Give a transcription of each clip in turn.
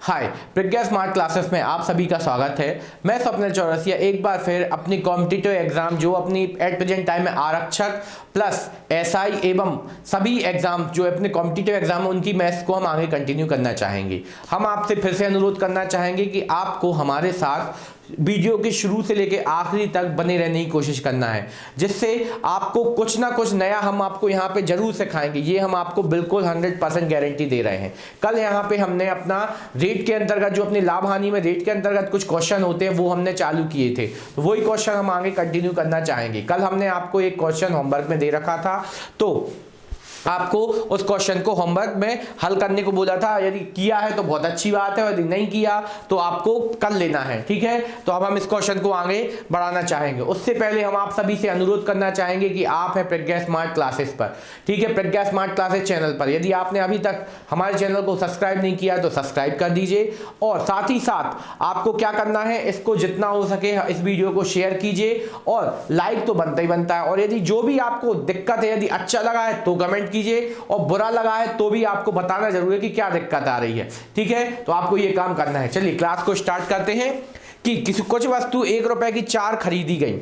हाय, प्रज्ञा smart classes में आप सभी का स्वागत है। मैं स्वप्निल चौरसिया एक बार फिर अपनी कॉम्पिटिटिव एग्जाम जो अपनी एट प्रेजेंट टाइम में आरक्षक प्लस एसआई एवं सभी एग्जाम जो अपने कॉम्पिटिटिव एग्जाम है उनकी मैथ्स को हम आगे कंटिन्यू करना चाहेंगे। हम आपसे फिर से अनुरोध करना चाहेंगे कि आपको हमारे साथ वीडियो के शुरू से लेकर आखिरी तक बने रहने की कोशिश करना है, जिससे आपको कुछ ना कुछ नया हम आपको यहाँ पे जरूर सिखाएंगे। ये हम आपको बिल्कुल 100% गारंटी दे रहे हैं। कल यहाँ पे हमने अपना रेट के अंतर्गत जो अपनी लाभ हानि में रेट के अंतर्गत कुछ क्वेश्चन होते हैं वो हमने चालू किए थे, तो वही क्वेश्चन हम आगे कंटिन्यू करना चाहेंगे। कल हमने आपको एक क्वेश्चन होमवर्क में दे रखा था, तो आपको उस क्वेश्चन को होमवर्क में हल करने को बोला था। यदि किया है तो बहुत अच्छी बात है, यदि नहीं किया तो आपको कर लेना है, ठीक है। तो अब हम इस क्वेश्चन को आगे बढ़ाना चाहेंगे। उससे पहले हम आप सभी से अनुरोध करना चाहेंगे कि आप हैं प्रज्ञा स्मार्ट क्लासेस पर, ठीक है, प्रज्ञा स्मार्ट क्लासेस चैनल पर। यदि आपने अभी तक हमारे चैनल को सब्सक्राइब नहीं किया तो सब्सक्राइब कर दीजिए, और साथ ही साथ आपको क्या करना है, इसको जितना हो सके इस वीडियो को शेयर कीजिए, और लाइक तो बनता ही बनता है। और यदि जो भी आपको दिक्कत है, यदि अच्छा लगा है तो कमेंट कीजिए, और बुरा लगा है तो भी आपको बताना जरूर है कि क्या दिक्कत आ रही है, ठीक है। तो आपको ये काम करना है। चलिए क्लास को स्टार्ट करते हैं। कि किसी कुछ वस्तु 1 रुपए की 4 खरीदी गई,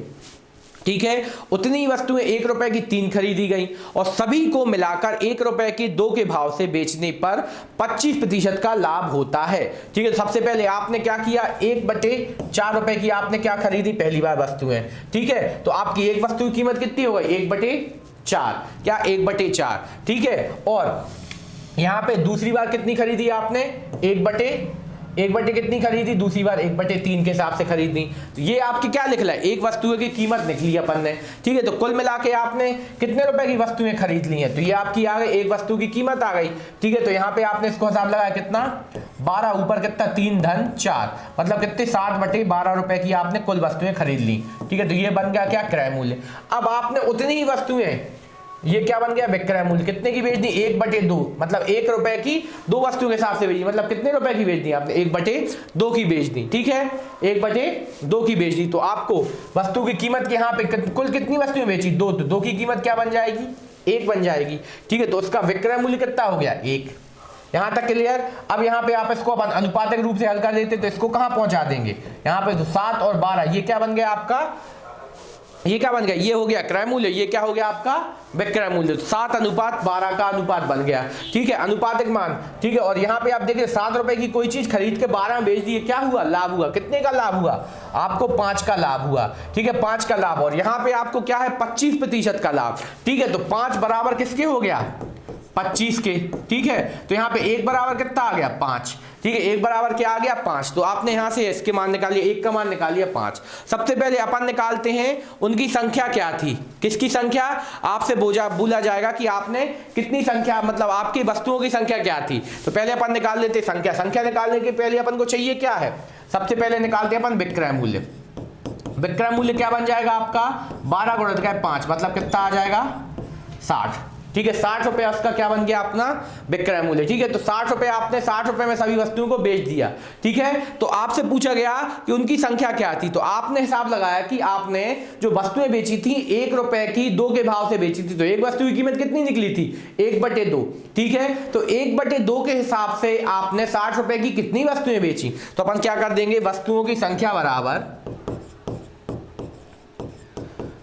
ठीक है, उतनी वस्तुएं 1 रुपए की 3 खरीदी गई, और सभी को मिलाकर 1 रुपए की 2 के भाव से बेचने पर 25% का लाभ होता है, ठीक है। सबसे पहले आपने क्या किया, 1/4 रुपए की आपने क्या खरीदी, पहली बार वस्तुएं, ठीक है। तो आपकी एक वस्तु की कीमत कितनी हो गई, 1/4, क्या 1/4, ठीक है। और यहां पे दूसरी बार कितनी खरीदी आपने, 1/1 कितनी खरीदी, दूसरी बार 1/3 के हिसाब से खरीदी। तो ये आपकी क्या लिख रहा है, एक वस्तु की कीमत निकली अपन ने, ठीक है। तो कुल मिला के आपने कितने रुपए की वस्तुएं खरीद ली हैं, तो ये आपकी आ गई, एक वस्तु की कीमत आ गई, ठीक है। तो यहाँ पे आपने इसको हिसाब लगाया कितना, 12, ऊपर कितना 3 धन 4, मतलब कितने 7/12 रुपए की आपने कुल वस्तुएं खरीद ली, ठीक है। तो ये बन गया क्या, क्रय मूल्य। अब आपने उतनी ही वस्तुएं, ये क्या बन गया, विक्रय मूल्य, कितने की बेच दी, 1/2, मतलब 1 रुपए की 2 वस्तुओं के हिसाब से बेची, मतलब कितने रुपए की बेच दी आपने, 1/2 की बेच दी, ठीक है, 1/2 की बेच दी। तो आपको वस्तु की कीमत के यहाँ पे कुल कितनी वस्तुएं बेची, 2, तो 2 की कीमत क्या बन जाएगी, 1 बन जाएगी, ठीक है। तो उसका विक्रय मूल्य कितना हो गया, 1। यहां तक क्लियर। अब यहाँ पे आप इसको अपन अनुपातिक रूप से हल कर देते तो इसको कहां पहुंचा देंगे, यहाँ पे तो 7 और 12, ये क्या बन गया आपका, ये क्या बन गया, ये हो गया क्रय मूल्य, ये क्या हो गया आपका विक्रय मूल्य। 7:12 का अनुपात बन गया, ठीक है, अनुपातिक मान, ठीक है। और यहाँ पे आप देखिए 7 रुपए की कोई चीज खरीद के 12 में बेच दी, क्या हुआ, लाभ हुआ। कितने का लाभ हुआ, आपको 5 का लाभ हुआ, ठीक है, 5 का लाभ। और यहाँ पे आपको क्या है, 25% का लाभ, ठीक है। तो 5 बराबर किसके हो गया, 25 के, ठीक है। तो यहाँ पे 1 बराबर कितना आ गया, 5, ठीक है, 1 बराबर क्या आ गया, 5। तो आपने यहां से इसके मान निकालिए, 1 का मान निकालिए 5। सबसे पहले अपन निकालते हैं उनकी संख्या क्या थी, किसकी संख्या, आपसे बोला जाएगा कि आपने कितनी संख्या, मतलब आपकी वस्तुओं की संख्या क्या थी। तो पहले अपन निकाल लेते संख्या निकालने के पहले अपन को चाहिए क्या है, सबसे पहले निकालते हैं अपन विक्रय मूल्य। विक्रय मूल्य क्या बन जाएगा आपका, 12 × 5, मतलब कितना आ जाएगा, 60, ठीक है। 60 रुपए उसका क्या बन गया, अपना विक्रय मूल्य, ठीक है। तो 60 रुपए आपने 60 रुपए में सभी वस्तुओं को बेच दिया, ठीक है। तो आपसे पूछा गया कि उनकी संख्या क्या थी, तो आपने हिसाब लगाया कि आपने जो वस्तुएं बेची थी 1 रुपए की 2 के भाव से बेची थी, तो एक वस्तु की कीमत कितनी निकली थी, 1/2, ठीक है। तो 1/2 के हिसाब से आपने 60 रुपए की कितनी वस्तुएं बेची, तो अपन क्या कर देंगे, वस्तुओं की संख्या बराबर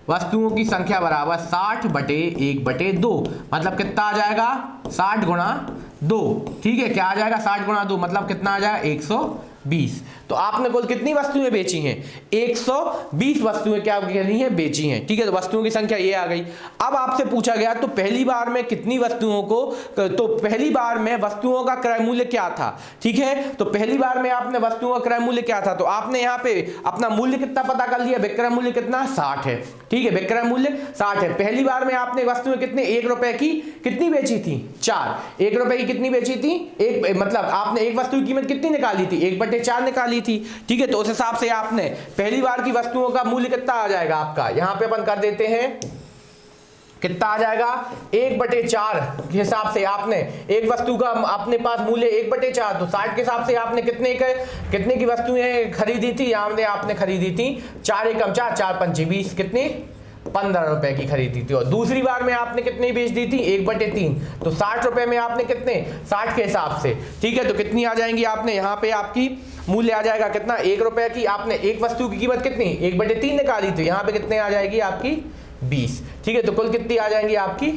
60/1/2, मतलब कितना आ जाएगा, 60 × 2, ठीक है। क्या आ जाएगा, 60 × 2, मतलब कितना आ जाएगा, 120। तो आपने कुल कितनी वस्तुएं बेची हैं, 120 वस्तुएं क्या करनी है, बेची हैं, ठीक है। तो वस्तुओं की संख्या ये आ गई। अब आपसे पूछा गया तो पहली बार में कितनी वस्तुओं को, तो पहली बार में वस्तुओं का क्रय मूल्य क्या था, ठीक है। तो पहली बार में आपने वस्तुओं का क्रय मूल्य क्या था, तो आपने यहाँ पे अपना मूल्य कितना पता कर लिया, विक्रय मूल्य कितना, 60 है, ठीक है, विक्रय मूल्य 60 है। पहली बार में आपने वस्तुएं कितने, 1 रुपए की कितनी बेची थी, 4, 1 रुपए की कितनी बेची थी, एक, मतलब आपने एक वस्तु की कीमत कितनी निकाली थी, 1/4 निकाली थी, ठीक है। तो उस हिसाब से आपने पहली बार की वस्तुओं का मूल्य कितना आ जाएगा आपका, यहां पे अपन कर देते हैं, कितना आ जाएगा, 1/4 के हिसाब से आपने एक वस्तु का अपने पास मूल्य 1/4, तो 60 के हिसाब से आपने कितने की वस्तुएं खरीदी थी, आपने खरीदी थी 4 × 1 = 4, 4 × 5 = 20, कितने 15 रुपए की खरीदी थी। और दूसरी बार में आपने कितनी बेच दी थी, 1/3, तो 60 रुपए में आपने कितने, 60 के हिसाब से, ठीक है। तो कितनी आ जाएंगी आपने यहाँ पे, आपकी मूल्य आ जाएगा कितना, 1 रुपए की। आपने एक वस्तु की कीमत कितनी, 1/3 निकाली, तो यहाँ पे कितने आ जाएगी आपकी, 20, ठीक है। तो कुल कितनी आ जाएंगी आपकी,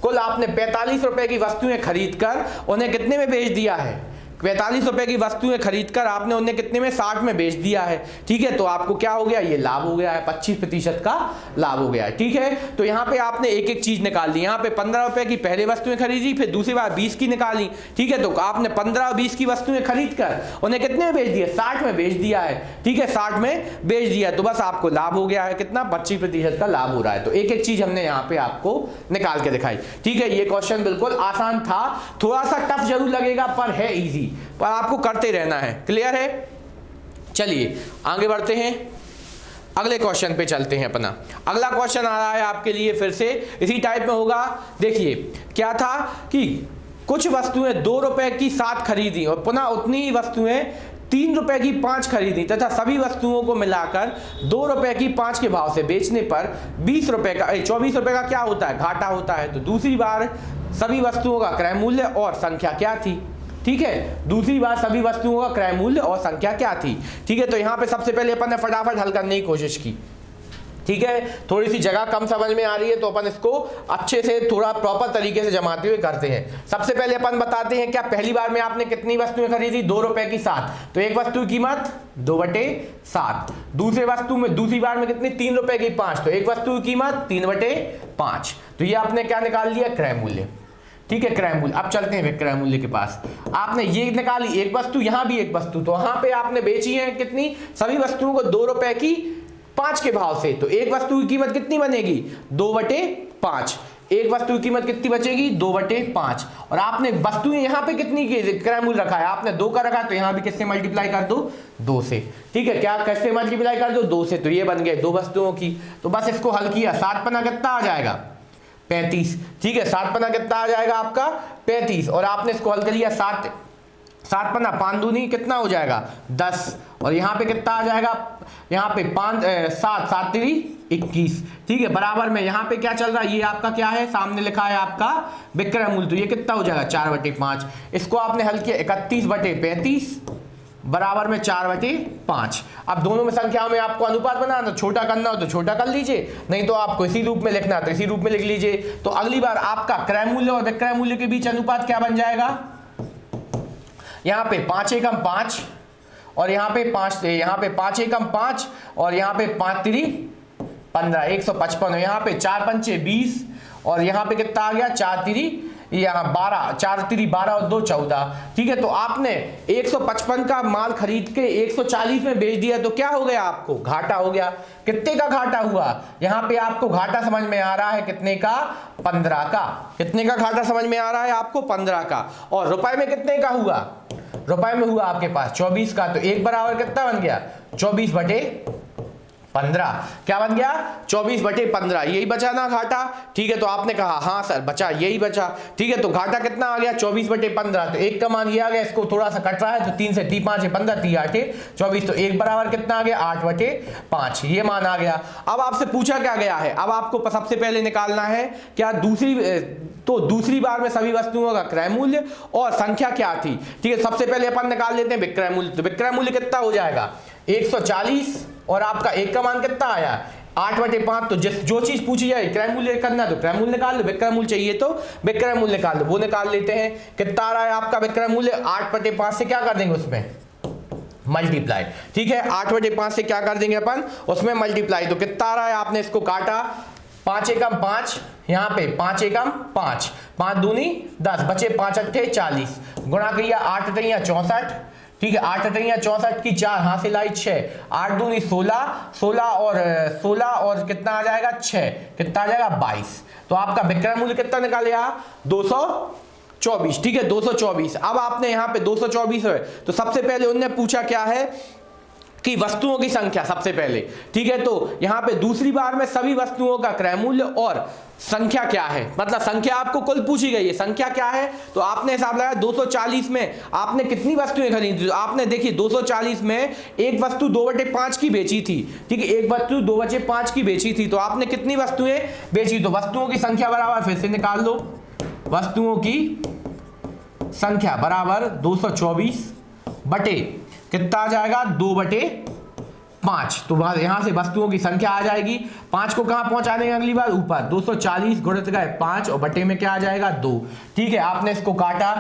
कुल आपने 45 रुपए की वस्तुएं खरीद कर उन्हें कितने में बेच दिया है, 45 रुपए की वस्तुएं खरीदकर आपने उन्हें कितने में, 60 में बेच दिया है, ठीक है। तो आपको क्या हो गया, ये लाभ हो गया है, 25% का लाभ हो गया है, ठीक है। तो यहाँ पे आपने एक एक चीज निकाल ली। यहाँ पे 15 रुपए की पहले वस्तुएं खरीदी, फिर दूसरी बार 20 की निकाली, ठीक है। तो आपने 15 और 20 की वस्तुएं खरीद कर उन्हें कितने में बेच दिया, 60 में बेच दिया है, ठीक है, 60 में बेच दिया। तो बस आपको लाभ हो गया है कितना, 25% का लाभ हो रहा है। तो एक एक चीज हमने यहाँ पे आपको निकाल के दिखाई, ठीक है। ये क्वेश्चन बिल्कुल आसान था, थोड़ा सा टफ जरूर लगेगा पर है इजी, पर आपको करते रहना है, क्लियर है। चलिए आगे बढ़ते हैं, अगले क्वेश्चन पे चलते हैं अपना। अगला क्वेश्चन आ रहा है आपके लिए, फिर से इसी टाइप में होगा। देखिए क्या था कि कुछ वस्तुएं 2 रुपए की 7 खरीदी और पुनः उतनी ही वस्तुएं 3 रुपए की 5 खरीदी तथा सभी वस्तुओं को मिलाकर 2 रुपए की 5 के भाव से बेचने पर 20 रुपए का 24 रुपए का क्या होता है, घाटा होता है। तो दूसरी बार सभी वस्तुओं का क्रय मूल्य और संख्या क्या थी, ठीक है। दूसरी बार सभी वस्तुओं का क्रय मूल्य और संख्या क्या थी, ठीक है। तो यहाँ पे सबसे पहले अपन ने फटाफट हल करने की कोशिश की, ठीक है। थोड़ी सी जगह कम समझ में आ रही है तो अपन इसको अच्छे से थोड़ा प्रॉपर तरीके से जमाते हुए करते हैं। सबसे पहले अपन बताते हैं क्या पहली बार में आपने कितनी वस्तुएं खरीदी, 2 रुपए की 7, तो एक वस्तु की कीमत 2/7। दूसरे वस्तु में दूसरी बार में कितनी, 3 रुपए की 5, तो एक वस्तु की कीमत 3/5। तो ये आपने क्या निकाल लिया, क्रय मूल्य, ठीक है, क्रय मूल्य। अब चलते हैं विक्रय मूल्य के पास। आपने ये निकाली एक वस्तु, यहां भी एक वस्तु, तो वहां पे आपने बेची है कितनी, सभी वस्तुओं को 2 रुपए की 5 के भाव से। तो एक वस्तु की कीमत कितनी बनेगी, 2/5। एक वस्तु की कीमत कितनी बचेगी, 2/5। और आपने वस्तुएं यहां पे कितनी की क्रय मूल्य रखा है, आपने 2 का रखा, तो यहां भी किससे मल्टीप्लाई कर दो, 2 से, ठीक है। क्या कैसे मल्टीप्लाई कर दो, 2 से। तो ये बन गए 2 वस्तुओं की। तो बस इसको हल किया, 7 पन्ना कितना आ जाएगा, 35, ठीक है। 7 पन्ना कितना आ जाएगा आपका, 35। और आपने इसको हल कर लिया, 7 पन्ना 5 दूनी कितना हो जाएगा, 10। और यहाँ पे कितना आ जाएगा, यहाँ पे 7 3 21, ठीक है। बराबर में यहाँ पे क्या चल रहा है, ये आपका क्या है, सामने लिखा है आपका विक्रय मूल्य, तो ये कितना हो जाएगा, 4/5। इसको आपने हल किया, 31/35 बराबर में 4/5। अब दोनों में संख्याओं में आपको अनुपात बनाना, तो छोटा करना हो तो छोटा कर लीजिए, नहीं तो आपको इसी रूप में लिखना तो इसी रूप में लिख लीजिए। तो अगली बार आपका क्रय मूल्य और विक्रय मूल्य के बीच अनुपात क्या बन जाएगा, यहाँ पे 5 एकम 5 और यहाँ पे 5, यहाँ पे 5 एकम 5 और यहाँ पे 5 3 15, 155। यहाँ पे 4 पंचे 20 और यहाँ पे कितना आ गया, 4 3 यहाँ 12, 4 3 12 और 2 14, ठीक है। तो आपने 155 का माल खरीद के 140 में बेच दिया, तो क्या हो गया, आपको घाटा हो गया। कितने का घाटा हुआ, यहाँ पे आपको घाटा समझ में आ रहा है कितने का, 15 का। कितने का घाटा समझ में आ रहा है आपको, 15 का। और रुपए में कितने का हुआ, रुपए में हुआ आपके पास 24 का। तो एक बराबर कितना बन गया, 24/15। क्या बन गया, 24/15। यही बचा ना घाटा, ठीक है। तो आपने कहा हाँ सर बचा, यही बचा, ठीक है। तो घाटा कितना आ गया, 24/15। तो एक का मान ये आ गया, इसको थोड़ा सा कट रहा है, तो 3 से 3 5 15 3 8 24। तो एक बराबर कितना आ गया, 8/5, ये मान आ गया। अब आपसे पूछा क्या गया है, अब आपको सबसे पहले निकालना है क्या, दूसरी बार में सभी वस्तुओं का क्रय मूल्य और संख्या क्या थी, ठीक है। सबसे पहले अपन निकाल लेते हैं विक्रय मूल्य। तो विक्रय मूल्य कितना हो जाएगा, 140 और आपका एक का मान कितना आया, 8/5। तो जो चीज पूछी जाए क्रय मूल्य करना, तो क्रय मूल्य निकाल लो, विक्रय मूल्य चाहिए तो विक्रय मूल्य निकाल लो, वो निकाल लेते हैं। कितना आ रहा है आपका विक्रय मूल्य, 8/5 से क्या कर देंगे उसमें मल्टीप्लाई, ठीक है। 8/5 से क्या कर देंगे अपन उसमें मल्टीप्लाई। तो कितना आ रहा है, आपने इसको काटा, 5 एकम 5, यहाँ पे 5 एकम 5, 5 दूनी 10, बचे 5 अट्ठे 40, गुणा किया 8 अट्ठियाँ 64, ठीक है। 8 अट्ठियाँ 64 की 4 हासिल आई 6, 8 दूनी 16, 16 और कितना आ जाएगा 6, कितना आ जाएगा 22। तो आपका विक्रय मूल्य कितना निकालेगा, 224, ठीक है, 224। अब आपने यहाँ पे 224 है, तो सबसे पहले उन्होंने पूछा क्या है कि वस्तुओं की संख्या सबसे पहले, ठीक है। तो यहाँ पे दूसरी बार में सभी वस्तुओं का क्रय मूल्य और संख्या क्या है, मतलब संख्या आपको कुल पूछी गई है, संख्या क्या है, तो आपने हिसाब लगाया 240 में आपने कितनी वस्तुएं खरीदी, तो आपने देखिए 240 में एक वस्तु 2/5 की बेची थी, ठीक है, एक वस्तु 2/5 की बेची थी, तो आपने कितनी वस्तुएं बेची, तो वस्तुओं की संख्या बराबर, फिर से निकाल लो, वस्तुओं की संख्या बराबर 224 बटे कितना आ जाएगा 2/5, तो यहां से वस्तुओं की संख्या आ जाएगी, 5 को कहां पहुंचा देंगे अगली बार ऊपर, 240 गुणित गए 5 और बटे में क्या आ जाएगा 2, ठीक है। आपने इसको काटा,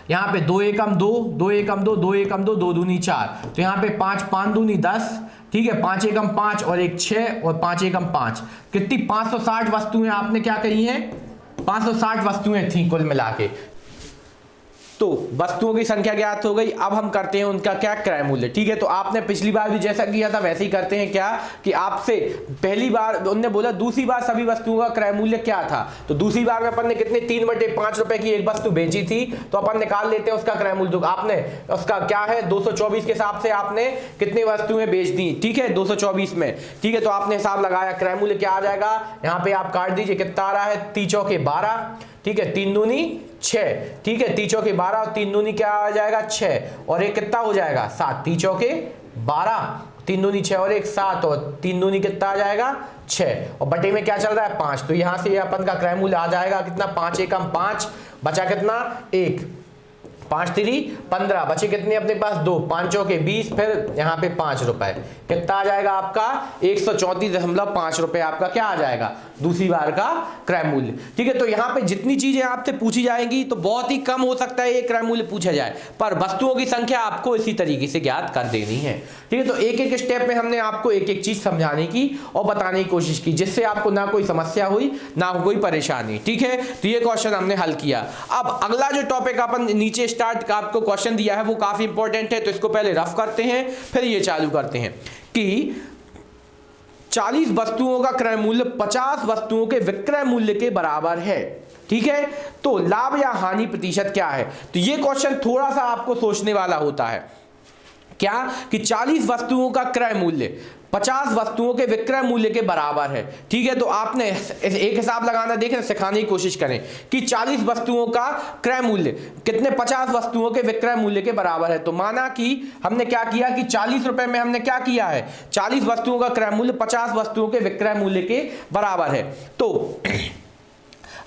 यहां पे 2 एकम 2, 2 एकम 2, 2 एकम 2, 2 दूनी 4, तो यहां पे 5 5 दूनी 10, ठीक है, 5 एकम 5 और 1 6 और 5 एकम 5, कितनी 560 वस्तुएं आपने क्या कही हैं, 560 वस्तुएं थी कुल मिला के। तो वस्तुओं की संख्या ज्ञात हो गई, अब हम करते हैं उनका क्या क्रय मूल्य, ठीक है। तो आपने पिछली बार भी जैसा किया था वैसे ही करते हैं, क्या कि आपसे पहली बार उन्होंने बोला दूसरी बार सभी वस्तुओं का क्रय मूल्य क्या था, तो दूसरी बार में अपन ने कितने 3/5 रुपए की एक वस्तु बेची थी, तो अपन निकाल लेते हैं उसका क्रय मूल्य, तो आपने उसका क्या है 224 के हिसाब से आपने कितनी वस्तुएं बेच दी, ठीक है 224 में, ठीक है। तो आपने हिसाब लगाया, क्रय मूल्य क्या आ जाएगा, यहाँ पे आप काट दीजिए, कितना आ रहा है 3 चौके 12, ठीक है, 3 दूनी 6, ठीक है, 3 चौके 12 और 3 दूनी क्या आ जाएगा 6 और एक कितना हो जाएगा 7, 3 चौके 12, 3 दूनी 6 और एक 7 और 3 दूनी कितना आ जाएगा 6 और बटे में क्या चल रहा है 5, तो यहां से अपन का क्रय मूल्य आ जाएगा कितना 5 एकम 5, बचा कितना 1, 5 3 15, बचे कितने अपने पास 2, 5 चौके 20, फिर यहाँ पे 5 रुपए, कितना आ जाएगा आपका 134.5 रुपए आपका क्या आ जाएगा दूसरी बार का क्रय मूल्य, ठीक है। तो यहाँ पे जितनी चीजें आपसे पूछी जाएंगी तो बहुत ही कम हो सकता है ये क्रय मूल्य पूछा जाए, पर वस्तुओं की संख्या आपको इसी तरीके से ज्ञात कर देनी है, ठीक है। तो एक एक स्टेप में हमने आपको एक एक चीज समझाने की और बताने की कोशिश की, जिससे आपको ना कोई समस्या हुई ना कोई परेशानी, ठीक है। तो ये क्वेश्चन हमने हल किया। अब अगला जो टॉपिक अपन नीचे स्टार्ट का आपको क्वेश्चन दिया है वो काफी इंपॉर्टेंट है, तो इसको पहले रफ करते हैं फिर ये चालू करते हैं कि 40 वस्तुओं का क्रय मूल्य 50 वस्तुओं के विक्रय मूल्य के बराबर है, ठीक है। तो लाभ या हानि प्रतिशत क्या है, तो ये क्वेश्चन थोड़ा सा आपको सोचने वाला होता है, क्या कि 40 वस्तुओं का क्रय मूल्य 50 वस्तुओं के विक्रय मूल्य के बराबर है, ठीक है। तो आपने एक हिसाब लगाना, देखें सिखाने की कोशिश करें कि 40 वस्तुओं का क्रय मूल्य कितने 50 वस्तुओं के विक्रय मूल्य के बराबर है। तो माना कि हमने क्या किया कि 40 रुपए में हमने क्या किया है 40 वस्तुओं का क्रय मूल्य 50 वस्तुओं के विक्रय मूल्य के बराबर है। तो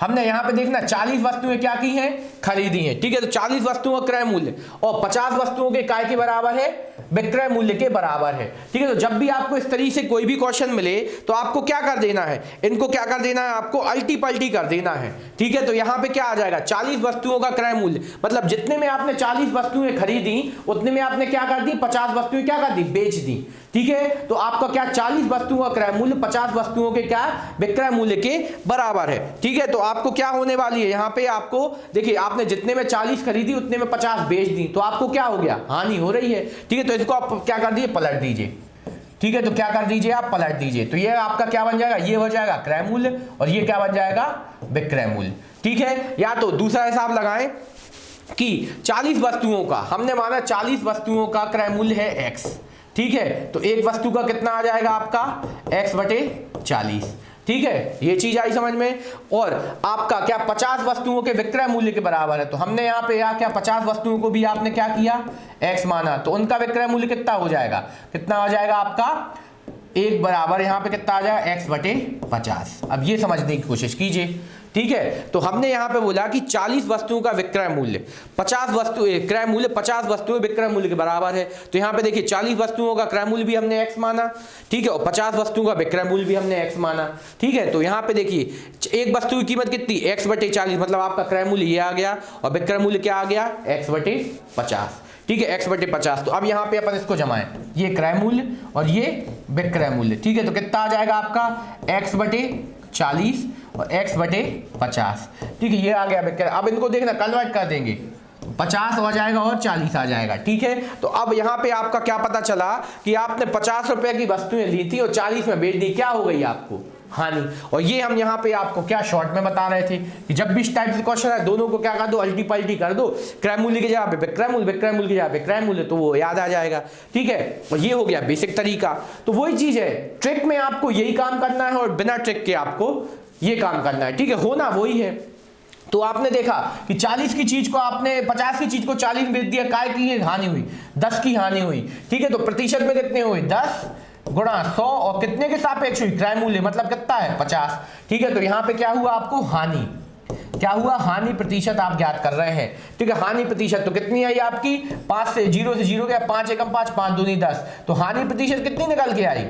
हमने यहां पे देखना 40 वस्तुएं क्या की हैं खरीदी हैं, ठीक है। तो 40 वस्तुओं का क्रय मूल्य और 50 वस्तुओं के काय के बराबर है विक्रय मूल्य के बराबर है, ठीक है। तो जब भी आपको इस तरीके से कोई भी क्वेश्चन मिले तो आपको क्या कर देना है, इनको क्या कर देना है, आपको अल्टी पल्टी कर देना है, ठीक है। तो यहां पे क्या आ जाएगा 40 वस्तुओं का क्रय मूल्य, मतलब जितने में आपने 40 वस्तुएं खरीदी उतने में आपने क्या कर दी 50 वस्तुएं क्या कर दी बेच दी, ठीक है। तो आपका क्या 40 वस्तुओं का क्रय मूल्य 50 वस्तुओं के क्या विक्रय मूल्य के बराबर है, ठीक है। तो आपको क्या होने वाली है यहाँ पे, आपको देखिए आपने जितने में 40 खरीदी उतने में 50 बेच दी, तो आपको क्या हो गया हानि हो रही है, ठीक है। तो इसको आप क्या कर दीजिए पलट दीजिए, ठीक है। तो क्या कर दीजिए आप पलट दीजिए, तो ये आपका क्या बन जाएगा, ये हो जाएगा क्रय मूल्य और ये क्या बन जाएगा विक्रय मूल्य, ठीक है। या तो दूसरा हिसाब लगाएं कि 40 वस्तुओं का हमने माना 40 वस्तुओं का क्रय मूल्य है x, ठीक है। तो एक वस्तु का कितना आ जाएगा आपका x बटे 40, ठीक है, ये चीज आई समझ में। और आपका क्या 50 वस्तुओं के विक्रय मूल्य के बराबर है, तो हमने यहाँ पे क्या 50 वस्तुओं को भी आपने क्या किया x माना, तो उनका विक्रय मूल्य कितना हो जाएगा, कितना हो जाएगा आपका एक बराबर यहाँ पे कितना आ जाएगा x बटे 50। अब ये समझने की कोशिश कीजिए, ठीक है। तो हमने यहाँ पे बोला कि 40 वस्तुओं का विक्रय मूल्य 50 वस्तु क्रय मूल्य 50 वस्तुएं विक्रय मूल्य के बराबर है। तो यहाँ पे देखिए 40 वस्तुओं का क्रय मूल्य भी हमने x माना, ठीक है, और 50 वस्तुओं का विक्रय मूल्य भी हमने x माना, ठीक है। तो यहाँ पे देखिए एक वस्तु की कीमत कितनी x बटे 40, मतलब आपका क्रय मूल्य ये आ गया और विक्रय मूल्य क्या आ गया x बटे 50, ठीक है, x बटे 50। तो अब यहाँ पे अपन इसको जमाएं, ये क्रय मूल्य और ये विक्रय मूल्य, ठीक है। तो कितना आ जाएगा आपका x बटे 40 और x बटे 50, ठीक है, ये आ गया विक्रय। अब इनको देखना कन्वर्ट कर देंगे, 50 हो जाएगा और 40 आ जाएगा, ठीक है। तो अब यहाँ पे आपका क्या पता चला कि आपने 50 रुपए की वस्तुएं ली थी और 40 में बेच दी, क्या हो गई आपको हानि। और ये हम यहाँ पे आपको क्या शॉर्ट में बता रहे थे कि जब भी इस टाइप से क्वेश्चन है दोनों को क्या कर दो अल्टी पल्टी कर दो, क्रय मूल्य की जगह पे विक्रय मूल्य, विक्रय मूल्य की जगह पे क्रय मूल्य, तो वो याद आ जाएगा, ठीक है। और ये हो गया बेसिक तरीका। तो वही चीज है, ट्रिक में आपको यही काम करना है और बिना ट्रिक के आपको ये काम करना है, ठीक है, होना वही है। तो आपने देखा कि 40 की चीज को आपने 50 की चीज को 40 में बेच दिया, काय की हानि हुई, 10 की हानि हुई, ठीक है। तो प्रतिशत में कितने हुए, 10 गुणा 100 और कितने के सापेक्ष हुई, क्रय मूल्य मतलब कितना है 50, ठीक है। तो यहां पे क्या हुआ आपको, हानि, क्या हुआ, हानि प्रतिशत आप ज्ञात कर रहे हैं, ठीक है। हानि प्रतिशत तो कितनी आई आपकी, 5 से 0 गया, 5 एकम 5, 5 दूनी 10, तो हानि प्रतिशत कितनी निकल के आई,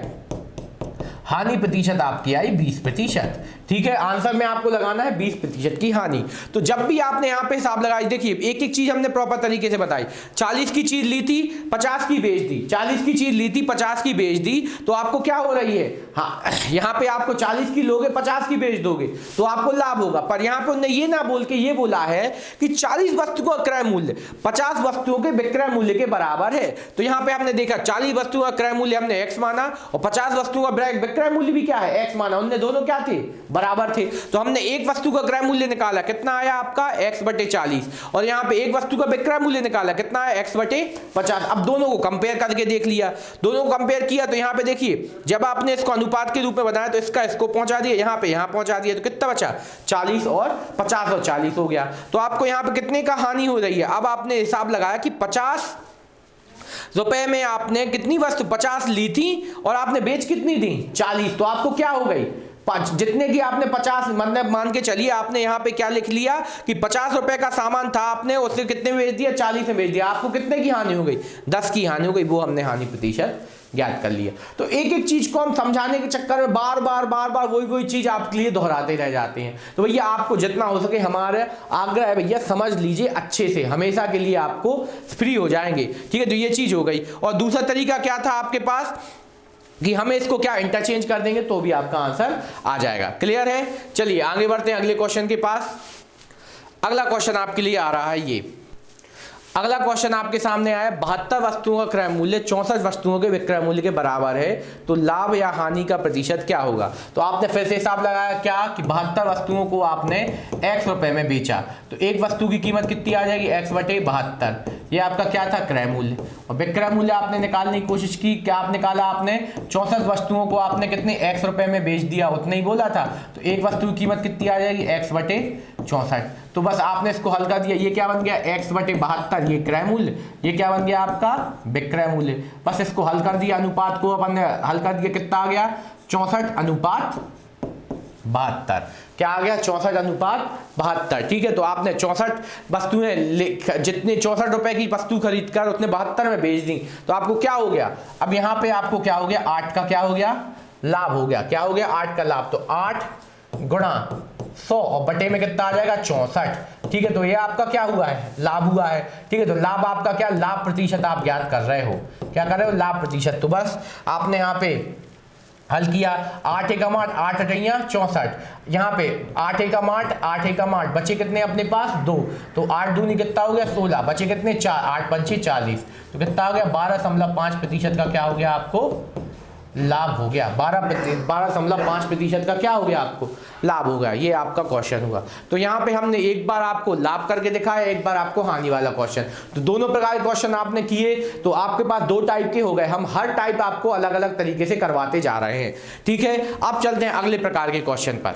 हानि प्रतिशत आपकी आई 20%, ठीक है। आंसर में आपको लगाना है 20% की हानि। तो जब भी आपने यहां पे हिसाब लगाई, देखिए एक एक चीज हमने प्रॉपर तरीके से बताई, 40 की चीज ली थी 50 की बेच दी, 40 की चीज ली थी 50 की बेच दी, तो आपको क्या हो रही है, हाँ यहां पे आपको 40 की लोगे 50 की बेच दोगे तो आपको लाभ होगा। पर यहां पे उन्होंने ये ना बोल के ये बोला है कि 40 वस्तु का क्रय मूल्य 50 वस्तुओं के विक्रय मूल्य के बराबर है। तो यहां पे हमने देखा 40 वस्तुओं का क्रय मूल्य हमने x माना और 50 वस्तुओं का विक्रय मूल्य भी क्या है, x माना, उनने दोनों क्या थे, बराबर थे। तो हमने एक वस्तु का क्रय मूल्य निकाला, कितना आया आपका x बटे 40, और यहां पे एक वस्तु का विक्रय मूल्य निकाला, कितना है x बटे 50। अब दोनों को कंपेयर करके देख लिया, दोनों को कंपेयर किया तो यहां पे देखिए जब आपने इसको अनुपात के रूप में बनाया तो इसका इसको पहुंचा दिया, यहां पे यहां पहुंचा दिया, तो कितना बचा 40 और 50 और 40 हो गया। तो आपको यहां पे कितने का हानि हो रही है, अब आपने हिसाब लगाया कि 50 रुपए में आपने कितनी वस्तु 50 ली थी और आपने बेच कितनी दी 40, तो आपको क्या हो गई, जितने की आपने 50 मतलब मान के चलिए आपने यहाँ पे क्या लिख लिया कि 50 रुपए का सामान था, आपने उससे कितने में बेच दिया, 40 में बेच दिया, आपको कितने की हानि हो गई, 10 की हानि हो गई, वो हमने हानि प्रतिशत ज्ञात कर लिया। तो एक एक चीज को हम समझाने के चक्कर में बार बार वही चीज आपके लिए दोहराते रह जाते हैं। तो भैया आपको जितना हो सके हमारे आग्रह है भैया समझ लीजिए अच्छे से, हमेशा के लिए आपको फ्री हो जाएंगे, ठीक है। तो ये चीज हो गई। और दूसरा तरीका क्या था आपके पास कि हमें इसको क्या इंटरचेंज कर देंगे तो भी आपका आंसर आ जाएगा। क्लियर है, चलिए आगे बढ़ते हैं अगले क्वेश्चन के पास। अगला क्वेश्चन आपके लिए आ रहा है ये, अगला क्वेश्चन आपके सामने आया 72 वस्तुओं का क्रय मूल्य 64 वस्तुओं के विक्रय मूल्य के बराबर है, तो लाभ या हानि का प्रतिशत क्या होगा। तो आपने फिर से हिसाब लगाया क्या कि 72 वस्तुओं को आपने x रुपए में बेचा, तो एक वस्तु की कीमत कितनी आ जाएगी, x बटे 72, ये आपका क्या था क्रय मूल्य। और विक्रय मूल्य आपने निकालने की कोशिश की, क्या आप निकाला आपने 64 वस्तुओं को आपने कितने x रुपए में बेच दिया, उतना ही बोला था, तो एक वस्तु की कीमत कितनी आ जाएगी x बटे 64। तो बस आपने इसको हल कर दिया, ये क्या बन गया x बटे 72, ये क्रय मूल्य, ये क्या बन गया आपका विक्रय मूल्य। बस इसको हल कर दिया, अनुपात को अपन ने हल कर दिया, कितना आ गया 64 अनुपात 72, क्या आ गया 64 अनुपात 72, ठीक है। तो आपने 64 वस्तुएं जितने 64 रुपए की वस्तु खरीद कर उसने 72 में बेच दी, तो आपको क्या हो गया, अब यहाँ पे आपको क्या हो गया 8 का क्या हो गया लाभ हो गया, क्या हो गया 8 का लाभ। तो 8 गुणा 100 और बटे में कितना आ जाएगा 64, ठीक है। तो ये आपका क्या हुआ है, लाभ हुआ है, ठीक है। तो लाभ आपका क्या, लाभ प्रतिशत आप ज्ञात कर रहे हो, क्या कर रहे हो, लाभ प्रतिशत। तो बस आपने यहाँ पे हल किया, 8 एकम 8, 8 अठैया 64, यहाँ पे 8 एकम 8, 8 एकम 8, बचे कितने अपने पास 2, तो 8 दूनी कितना हो गया 16, बचे कितने 4, 8 पंचे 40, तो कितना हो गया 12.5% का क्या हो गया आपको लाभ हो गया, 12.5% का क्या हो गया आपको लाभ हो गया। ये आपका क्वेश्चन हुआ। तो यहाँ पे हमने एक बार आपको लाभ करके दिखाया, एक बार आपको हानि वाला क्वेश्चन, तो दोनों प्रकार के क्वेश्चन आपने किए, तो आपके पास 2 टाइप के हो गए। हम हर टाइप आपको अलग अलग तरीके से करवाते जा रहे हैं, ठीक है। अब चलते हैं अगले प्रकार के क्वेश्चन पर।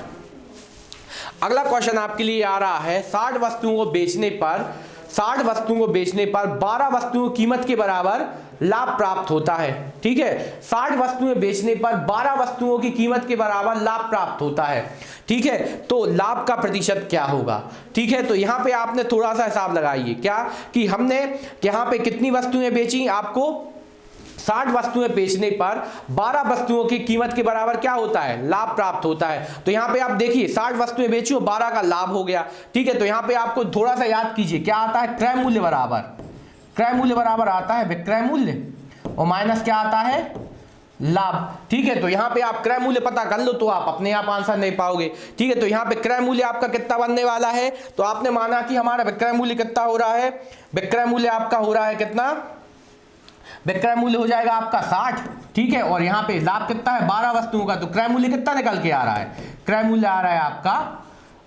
अगला क्वेश्चन आपके लिए आ रहा है 60 वस्तुओं को बेचने पर 12 वस्तुओं की कीमत के बराबर लाभ प्राप्त होता है, ठीक है। 60 वस्तुएं बेचने पर 12 वस्तुओं की कीमत के बराबर लाभ प्राप्त होता है, ठीक है। तो लाभ का प्रतिशत क्या होगा, ठीक है। तो यहां पे आपने थोड़ा सा हिसाब लगाइए, क्या कि हमने यहां पे कितनी वस्तुएं बेची, आपको 60 वस्तुएं बेचने पर 12 वस्तुओं की कीमत के बराबर क्या होता है लाभ प्राप्त होता है। तो यहां पे आप देखिए 60 वस्तुएं बेची और 12 का लाभ हो गया, ठीक है। तो यहां पे आपको थोड़ा सा याद कीजिए, क्या आता है क्रय मूल्य बराबर आता है विक्रय मूल्य और माइनस क्या आता है लाभ, ठीक है। तो यहां पे आप क्रय मूल्य पता कर लो तो आप अपने आप आंसर नहीं पाओगे, ठीक है। तो यहां पे क्रय मूल्य आपका कितना बनने वाला है, तो आपने माना कि हमारा विक्रय मूल्य कितना हो रहा है, विक्रय मूल्य आपका हो रहा है कितना, विक्रय मूल्य हो जाएगा आपका 60, ठीक है। और यहाँ पे लाभ कितना है 12 वस्तुओं का, तो क्रय मूल्य कितना निकल के आ रहा है, क्रय मूल्य आ रहा है आपका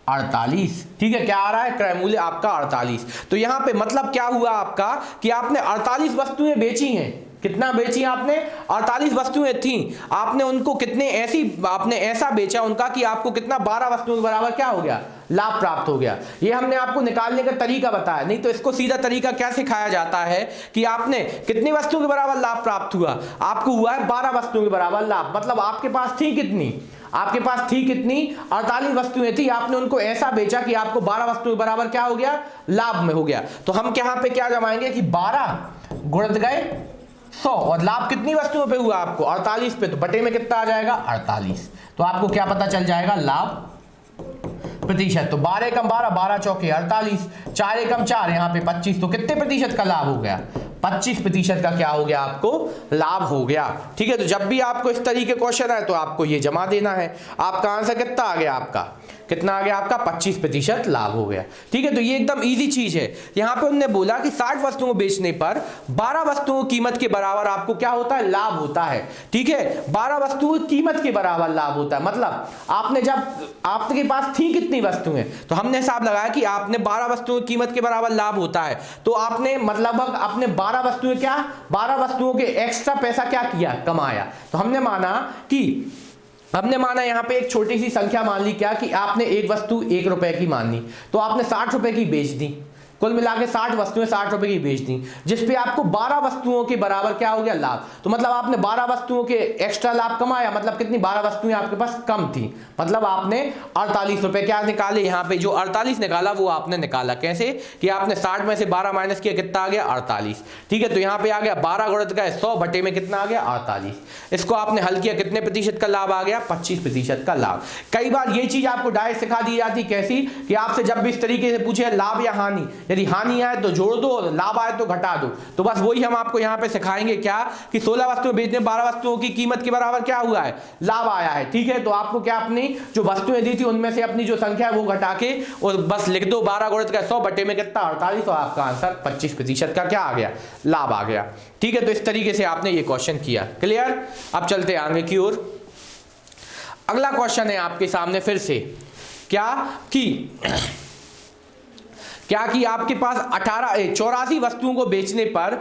48, ठीक है। क्या आ रहा है क्रय मूल्य आपका 48। तो यहाँ पे मतलब क्या हुआ आपका कि आपने 48 वस्तुएं बेची हैं, कितना बेची आपने? 48 वस्तुएं थी, आपने उनको आपने ऐसा बेचा उनका कि आपको कितना 12 वस्तुओं के बराबर क्या हो गया? लाभ प्राप्त हो गया। ये हमने आपको निकालने का तरीका बताया, नहीं तो इसको सीधा तरीका क्या सिखाया जाता है कि आपने कितनी वस्तुओं के बराबर लाभ प्राप्त हुआ? आपको हुआ है 12 वस्तुओं के बराबर लाभ। मतलब आपके पास थी कितनी? आपके पास थी कितनी? 48 वस्तुएं थी, आपने उनको ऐसा बेचा कि आपको 12 वस्तुओं के बराबर क्या हो गया? लाभ में हो गया। तो हम यहाँ पे क्या जमाएंगे कि 12 गुणित गए 100 और लाभ कितनी वस्तुओं पे हुआ आपको? 48 पे, तो बटे में कितना आ जाएगा? 48। तो आपको क्या पता चल जाएगा? लाभ प्रतिशत। तो 12 एकम 12, 12 चौके 48, 4 एकम 4, यहाँ पे 25, तो कितने प्रतिशत का लाभ हो गया? 25% का क्या हो गया? आपको लाभ हो गया। ठीक है, तो जब भी आपको इस तरीके क्वेश्चन आए तो आपको ये जमा देना है। आपका आंसर कितना आ गया? आपका कितना आ गया? आपका 25% लाभ हो गया। ठीक है, तो ये एकदम इजी चीज है। यहाँ पे उन्होंने बोला कि 60 वस्तुओं को बेचने पर 12 वस्तुओं की कीमत के बराबर आपको क्या होता है? लाभ होता है। ठीक है, 12 वस्तुओं की कीमत के बराबर लाभ होता है। मतलब आपने जब आपके पास थी कितनी वस्तुएं, तो हमने हिसाब लगाया कि आपने 12 वस्तुओं की कीमत के बराबर लाभ होता है, तो आपने मतलब आपने 12 वस्तुएं क्या 12 वस्तुओं के एक्स्ट्रा पैसा क्या किया? कमाया। तो हमने माना यहां पे एक छोटी सी संख्या मान ली, क्या कि आपने एक वस्तु 1 रुपए की मान ली, तो आपने 60 रुपए की बेच दी। कुल मिला के 60 वस्तुएं 60 रुपए की बेच दी, जिसपे आपको 12 वस्तुओं के बराबर क्या हो गया? लाभ। तो मतलब आपने 12 वस्तुओं के एक्स्ट्रा लाभ कमाया। मतलब कितनी? 12 वस्तुएं आपके पास कम थी, मतलब आपने 48 रुपए क्या निकाले? यहाँ पे जो 48 निकाला वो आपने निकाला कैसे? कि आपने 60 में से 12 माइनस किया, कितना आ गया? 48। ठीक है, तो यहाँ पे आ गया 12 गुणित का 100 बटे में कितना आ गया? 48। इसको आपने हल किया, कितने प्रतिशत का लाभ आ गया? 25% का लाभ। कई बार ये चीज आपको डायरेक्ट सिखा दी जाती, कैसी? कि आपसे जब भी इस तरीके से पूछे लाभ या हानि, यदि हानि आए तो जोड़ दो, लाभ आए तो घटा दो। तो बस वही हम आपको यहाँ पे सिखाएंगे, क्या कि 16 वस्तुएं बेचने 12 वस्तुओं की कीमत के बराबर क्या हुआ है? लाभ आया है। ठीक है, तो आपको क्या अपनी जो वस्तुएं दी थी उनमें से अपनी जो संख्या है वो घटा के और बस लिख दो 12 गुणित का 100 बटे में कितना? 48, और आपका आंसर 25% का क्या आ गया? लाभ आ गया। ठीक है, तो इस तरीके से आपने ये क्वेश्चन किया। क्लियर? अब चलते आगे की ओर। अगला क्वेश्चन है आपके सामने फिर से, क्या कि आपके पास 84 वस्तुओं को बेचने पर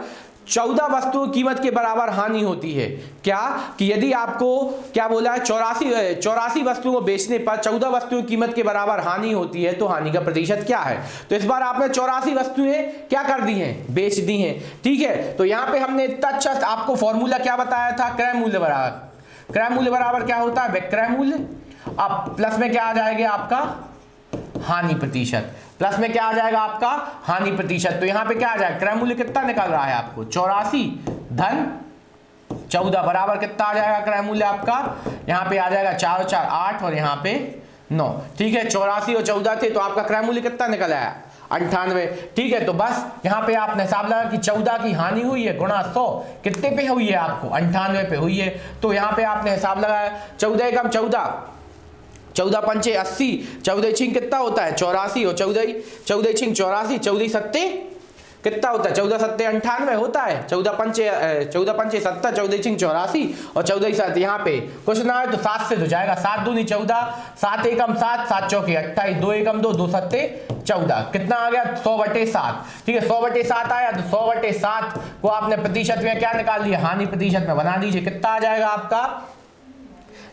14 वस्तुओं की कीमत के बराबर हानि होती है। क्या कि यदि आपको क्या बोला है? 84 वस्तुओं को बेचने पर 14 वस्तुओं की कीमत के बराबर हानि होती है, तो हानि का प्रतिशत क्या है? तो इस बार आपने 84 वस्तुएं क्या कर दी हैं? बेच दी हैं। ठीक है, तो यहां पे हमने इतना अच्छा आपको फॉर्मूला क्या बताया था? क्रय मूल्य बराबर। क्रय मूल्य बराबर क्या होता है? विक्रय मूल्य। अब प्लस में क्या आ जाएगा? आपका हानि प्रतिशत। प्लस में क्या आ जाएगा? आपका हानि प्रतिशत। तो यहां पे क्या आ जाएगा? क्रय मूल्य कितना निकल रहा है आपको? 84 धन 14 बराबर कितना आ जाएगा क्रय मूल्य आपका? यहां पे आ जाएगा 4 और 4 8 और यहां पे 9। ठीक है, 84 और 14 थे, तो आपका क्रय मूल्य कितना निकल आया? 98। ठीक है, तो बस यहां पे आपने हिसाब लगा कि 14 की हानि हुई है गुणा 100 कितने पे हुई है? आपको 98 पे हुई है। तो यहां पे आपने हिसाब लगाया 14 एकम 14, 14 पंचे 80, 14 छिंग कितना होता है? 84, और 14 छिंग 84, 14 सत्ते कितना होता है? 14 सत्ते 98 होता है। 14 पंचे 70, 14 छिंग 84 और 14 7 यहाँ पे कुछ ना है तो 7 से तो जाएगा। 7 दूनी 14, 7 एकम 7, 7 चौके 28, 2 एकम 2, 2 सत्ते 14, कितना आ गया? 100/7। ठीक है, 100/7 आया, तो 100/7 को आपने प्रतिशत में क्या निकाल लिया? हानि प्रतिशत में बना दीजिए। कितना आ जाएगा आपका?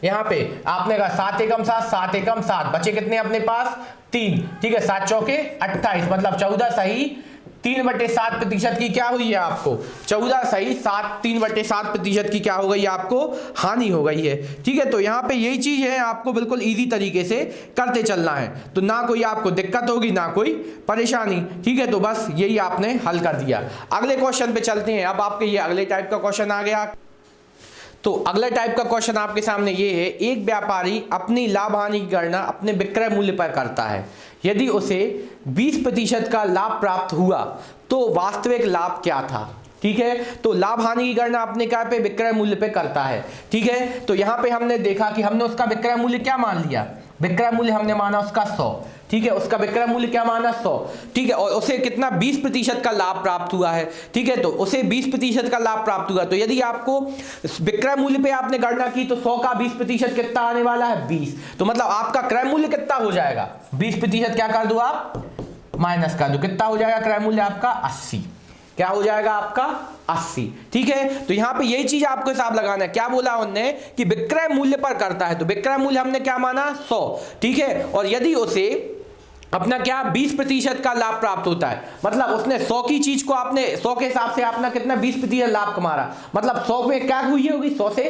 यहां पे आपने कहा 7 एकम 7, 7 एकम 7, बचे कितने अपने पास? 3। ठीक है, 7 चौके 28, मतलब 14 सही 3/7% की क्या हुई है आपको? 14 सही 3/7% की क्या हो गई आपको? हानि हो गई है। ठीक है, तो यहां पे यही चीज है, आपको बिल्कुल इजी तरीके से करते चलना है, तो ना कोई आपको दिक्कत होगी ना कोई परेशानी। ठीक है, तो बस यही आपने हल कर दिया। अगले क्वेश्चन पे चलते हैं। अब आपके ये अगले टाइप का क्वेश्चन आ गया। तो अगला टाइप का क्वेश्चन आपके सामने ये है, एक व्यापारी अपनी लाभ हानि की गणना अपने विक्रय मूल्य पर करता है। यदि उसे 20% का लाभ प्राप्त हुआ तो वास्तविक लाभ क्या था? ठीक है, तो लाभ हानि की गणना अपने क्या पे? विक्रय मूल्य पे करता है। ठीक है, तो यहां पे हमने देखा कि हमने उसका विक्रय मूल्य क्या मान लिया? विक्रय मूल्य हमने माना उसका 100। ठीक है, उसका विक्रय मूल्य क्या माना? 100। ठीक है, और उसे कितना? 20% का लाभ प्राप्त हुआ है। ठीक है, तो उसे 20% का लाभ प्राप्त हुआ, तो यदि आपको विक्रय मूल्य पे आपने गणना की तो 100 का 20% कितना आने वाला है? 20। तो मतलब आपका क्रय मूल्य कितना हो जाएगा? 20% क्या कर दो आप? माइनस कर दो। कितना हो जाएगा क्रय मूल्य आपका? 80। क्या हो जाएगा आपका? 80। ठीक है, तो यहां पे यही चीज आपको हिसाब लगाना है। क्या बोला उन्होंने कि विक्रय मूल्य पर करता है, तो विक्रय मूल्य हमने क्या माना 100। ठीक है, और यदि उसे अपना क्या 20% का लाभ प्राप्त होता है, मतलब उसने 100 की चीज को आपने 100 के हिसाब से आपने कितना 20% लाभ कमा रहा, मतलब 100 में क्या हुई होगी 100 से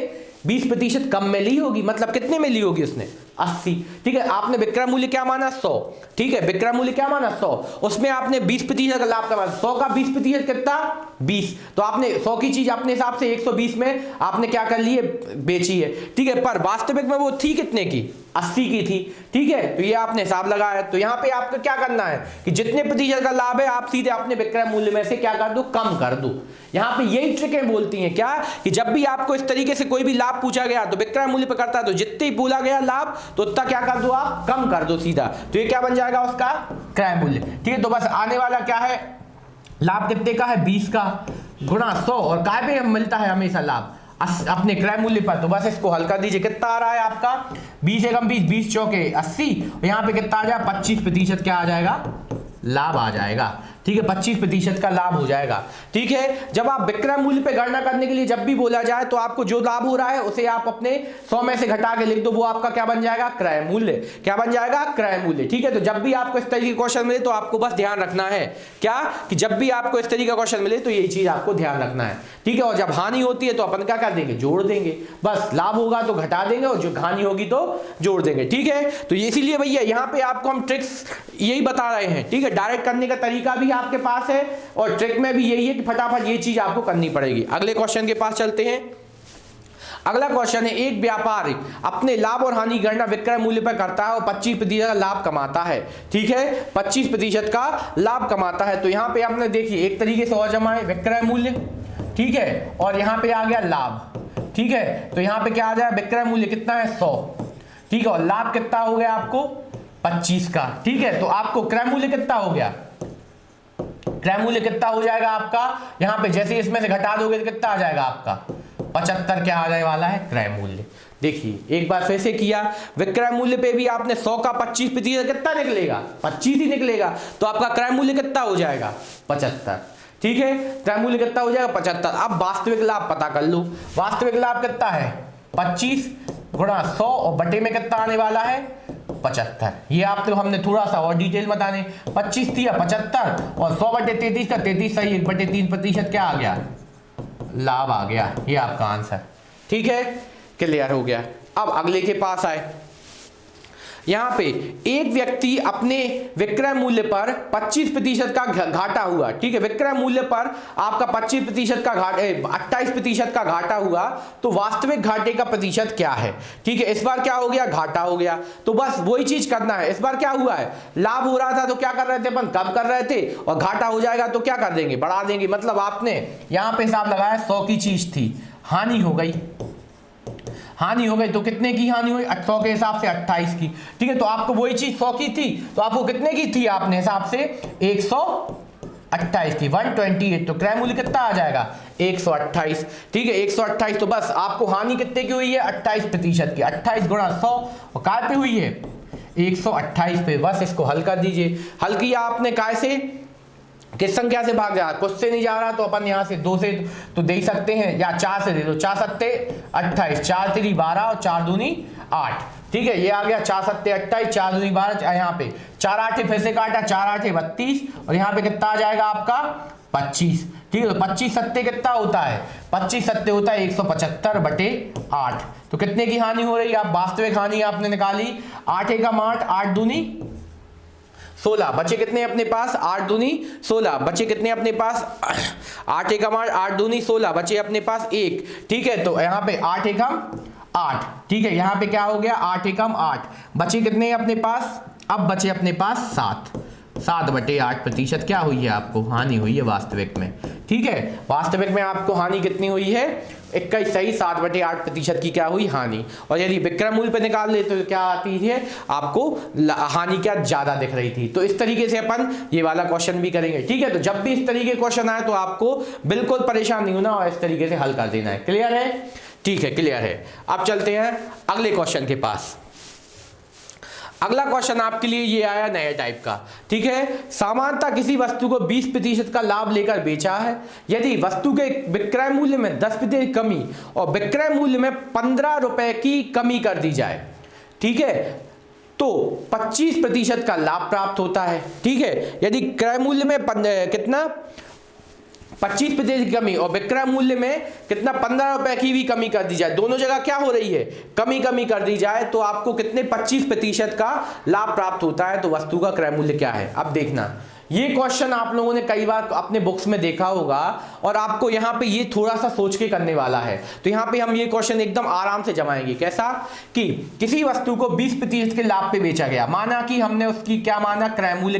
20% कम में ली होगी, मतलब कितने में ली होगी उसने 80। ठीक है, आपने विक्रय मूल्य क्या माना 100। ठीक है, विक्रय मूल्य क्या माना 100, उसमें आपने 20% का लाभ कमाया, 100 का 20% कितना 20, तो आपने 100 की चीज अपने हिसाब से 120 में आपने क्या कर लिए बेची है। ठीक है, पर वास्तविक में वो थी कितने की 80 की थी। ठीक है, तो ये आपने हिसाब लगाया। तो यहाँ पे आपको क्या करना है कि जितने प्रतिशत का लाभ है आप सीधे अपने विक्रय मूल्य में से क्या कर दो कम कर दो। यहाँ पे यही ट्रिकें बोलती हैं क्या कि जब भी आपको इस तरीके से कोई भी लाभ पूछा गया तो विक्रय मूल्य पर करता है, तो जितने ही बोला गया लाभ तो उतना क्या कर दो आप कम कर दो सीधा, तो ये क्या बन जाएगा उसका क्रय मूल्य। ठीक है, तो बस आने वाला क्या है लाभ कितने का है 20 का गुणा 100, और काय पे मिलता है हमेशा लाभ अपने क्रय मूल्य पर, तो बस इसको हल कर दीजिए। कितना आ रहा है आपका 20 एकम 20, 20 चौके 80, और यहाँ पे कितना आ जाएगा 25% क्या आ जाएगा लाभ आ जाएगा। ठीक है, 25% का लाभ हो जाएगा। ठीक है, जब आप विक्रय मूल्य पे गणना करने के लिए जब भी बोला जाए तो आपको जो लाभ हो रहा है उसे आप अपने 100 में से घटा के लिख दो, वो आपका क्या बन जाएगा क्रय मूल्य। क्या बन जाएगा क्रय मूल्य। ठीक है, तो जब भी आपको इस तरीके का क्वेश्चन मिले तो आपको बस ध्यान रखना है क्या कि जब भी आपको इस तरीके का क्वेश्चन मिले तो यही चीज आपको ध्यान रखना है। ठीक है, और जब हानि होती है तो अपन क्या कर देंगे जोड़ देंगे, बस लाभ होगा तो घटा देंगे और जो हानि होगी तो जोड़ देंगे। ठीक है, तो इसीलिए भैया यहाँ पे आपको हम ट्रिक्स यही बता रहे हैं। ठीक है, डायरेक्ट करने का तरीका भी आपके पास है और ट्रिक में भी यही है कि फटाफट ये चीज आपको करनी पड़ेगी। अगले क्वेश्चन के पास चलते हैं। अगला क्वेश्चन है एक व्यापारी अपने लाभ और हानि गणना विक्रय मूल्य पर करता है और 25% का लाभ कमाता है। ठीक है, 25% का लाभ कमाता है। तो यहाँ पे आपने देखिए एक तरीके से और जमा है विक्रय मूल्य, ठीक है, और यहाँ पे आ गया लाभ। ठीक है, तो यहाँ पे क्या आ जाए विक्रय मूल्य कितना है 100, ठीक है, और लाभ कितना हो गया आपको 25 का। ठीक है, तो आपको क्रय मूल्य कितना हो गया, क्रय मूल्य कितना हो जाएगा आपका, यहाँ पे जैसे इसमें से घटा दोगे तो कितना आ जाएगा आपका 75 क्या आ जाने वाला है क्रय मूल्य। देखिए एक बार फिर से किया, विक्रय मूल्य पे भी आपने 100 का 25% कितना निकलेगा 25 ही निकलेगा, तो आपका क्रय मूल्य कितना हो जाएगा 75। ठीक है, क्रय मूल्य कितना हो जाएगा 75। अब वास्तविक लाभ पता कर लो, वास्तविक लाभ कितना है 25 गुणा 100 और बटे में कितना आने वाला है 75। ये आपको हमने थोड़ा सा और डिटेल बताने 25 थी या 75 और 100 बटे 33 का 33 सही 1/3% क्या आ गया लाभ आ गया, ये आपका आंसर। ठीक है, क्लियर हो गया। अब अगले के पास आए, यहां पे एक व्यक्ति अपने विक्रय मूल्य पर 25% का घाटा हुआ। ठीक है, विक्रय मूल्य पर आपका 25% का घाटा 28% का घाटा हुआ, तो वास्तविक घाटे का प्रतिशत क्या है। ठीक है, इस बार क्या हो गया घाटा हो गया, तो बस वही चीज करना है। इस बार क्या हुआ है लाभ हो रहा था तो क्या कर रहे थे अपन कम कर रहे थे, और घाटा हो जाएगा तो क्या कर देंगे बढ़ा देंगे। मतलब आपने यहां पे हिसाब लगाया 100 की चीज थी, हानि हो गई, हानि हो गई तो कितने की हानि हुई 100 के हिसाब से 28 की। ठीक है, तो आपको वही चीज 100 की थी तो आपको कितने की थी आपने हिसाब से 128 की 128, तो क्रय मूल्य कितना आ जाएगा 128। ठीक है, 128, तो बस आपको हानि कितने की हुई है 28% की, 28 गुणा 100 और काय पे हुई है 128 पे। बस इसको हल कर दीजिए, हल किया आपने काय से किस संख्या से भाग जा, कुछ से नहीं जा रहा तो अपन यहाँ से 2 से तो दे सकते हैं या 4 से दे दो, 4 सत्ते 28, 4 तिरी 12 और 4 दूनी 8। ठीक है, ये आ गया 4 सत्ते 28, 4 दूनी 12, यहाँ पे 4 8 फिर से काटा 4 8 32 और यहाँ पे कितना आ जाएगा आपका 25। ठीक है, तो 25 सत्ते कितना होता है 25 सत्ते होता है 175 बटे 8, तो कितने की हानि हो रही है, आप वास्तविक हानि आपने निकाली 8 एकम 8, 8 दूनी 16, बचे कितने अपने पास 8 दूनी 16, बचे कितने अपने पास 8 एकम 8, 8 दूनी 16, बचे अपने पास 1। ठीक है, तो यहाँ पे 8 एकम 8, ठीक है, यहाँ पे क्या हो गया 8 एकम 8, बचे कितने अपने पास, अब बचे अपने पास 7 बटे 8% क्या हुई है आपको हानि हुई है वास्तविक में। ठीक है, वास्तविक में आपको हानि कितनी हुई है 21 सही 7 बटे 8% की क्या हुई हानि, और यदि विक्रय मूल्य पे निकाल ले तो क्या आती है आपको हानि क्या ज्यादा दिख रही थी। तो इस तरीके से अपन ये वाला क्वेश्चन भी करेंगे। ठीक है, तो जब भी इस तरीके क्वेश्चन आए तो आपको बिल्कुल परेशान नहीं होना और इस तरीके से हल कर देना है। क्लियर है, ठीक है क्लियर है। अब चलते हैं अगले क्वेश्चन के पास। अगला क्वेश्चन आपके लिए ये आया नया टाइप का, ठीक है। सामान्यतः किसी वस्तु को 20% का लाभ लेकर बेचा है, यदि वस्तु के विक्रय मूल्य में 10% कमी और विक्रय मूल्य में 15 रुपए की कमी कर दी जाए, ठीक है, तो 25% का लाभ प्राप्त होता है, ठीक है। यदि क्रय मूल्य में कितना 25% की कमी और विक्रय मूल्य में कितना 15 रुपए की भी कमी कर दी जाए, दोनों जगह क्या हो रही है, कमी कर दी जाए, तो आपको कितने 25% का लाभ प्राप्त होता है, तो वस्तु का क्रय मूल्य क्या है। अब देखना, ये क्वेश्चन आप लोगों ने कई बार अपने बुक्स में देखा होगा और आपको यहाँ पे ये थोड़ा सा सोच के करने वाला है। तो यहाँ पे हम ये क्वेश्चन एकदम आराम से जमाएंगे। कैसा कि किसी वस्तु को 20% के लाभ पे बेचा गया, माना कि हमने उसकी क्या माना, क्रय मूल्य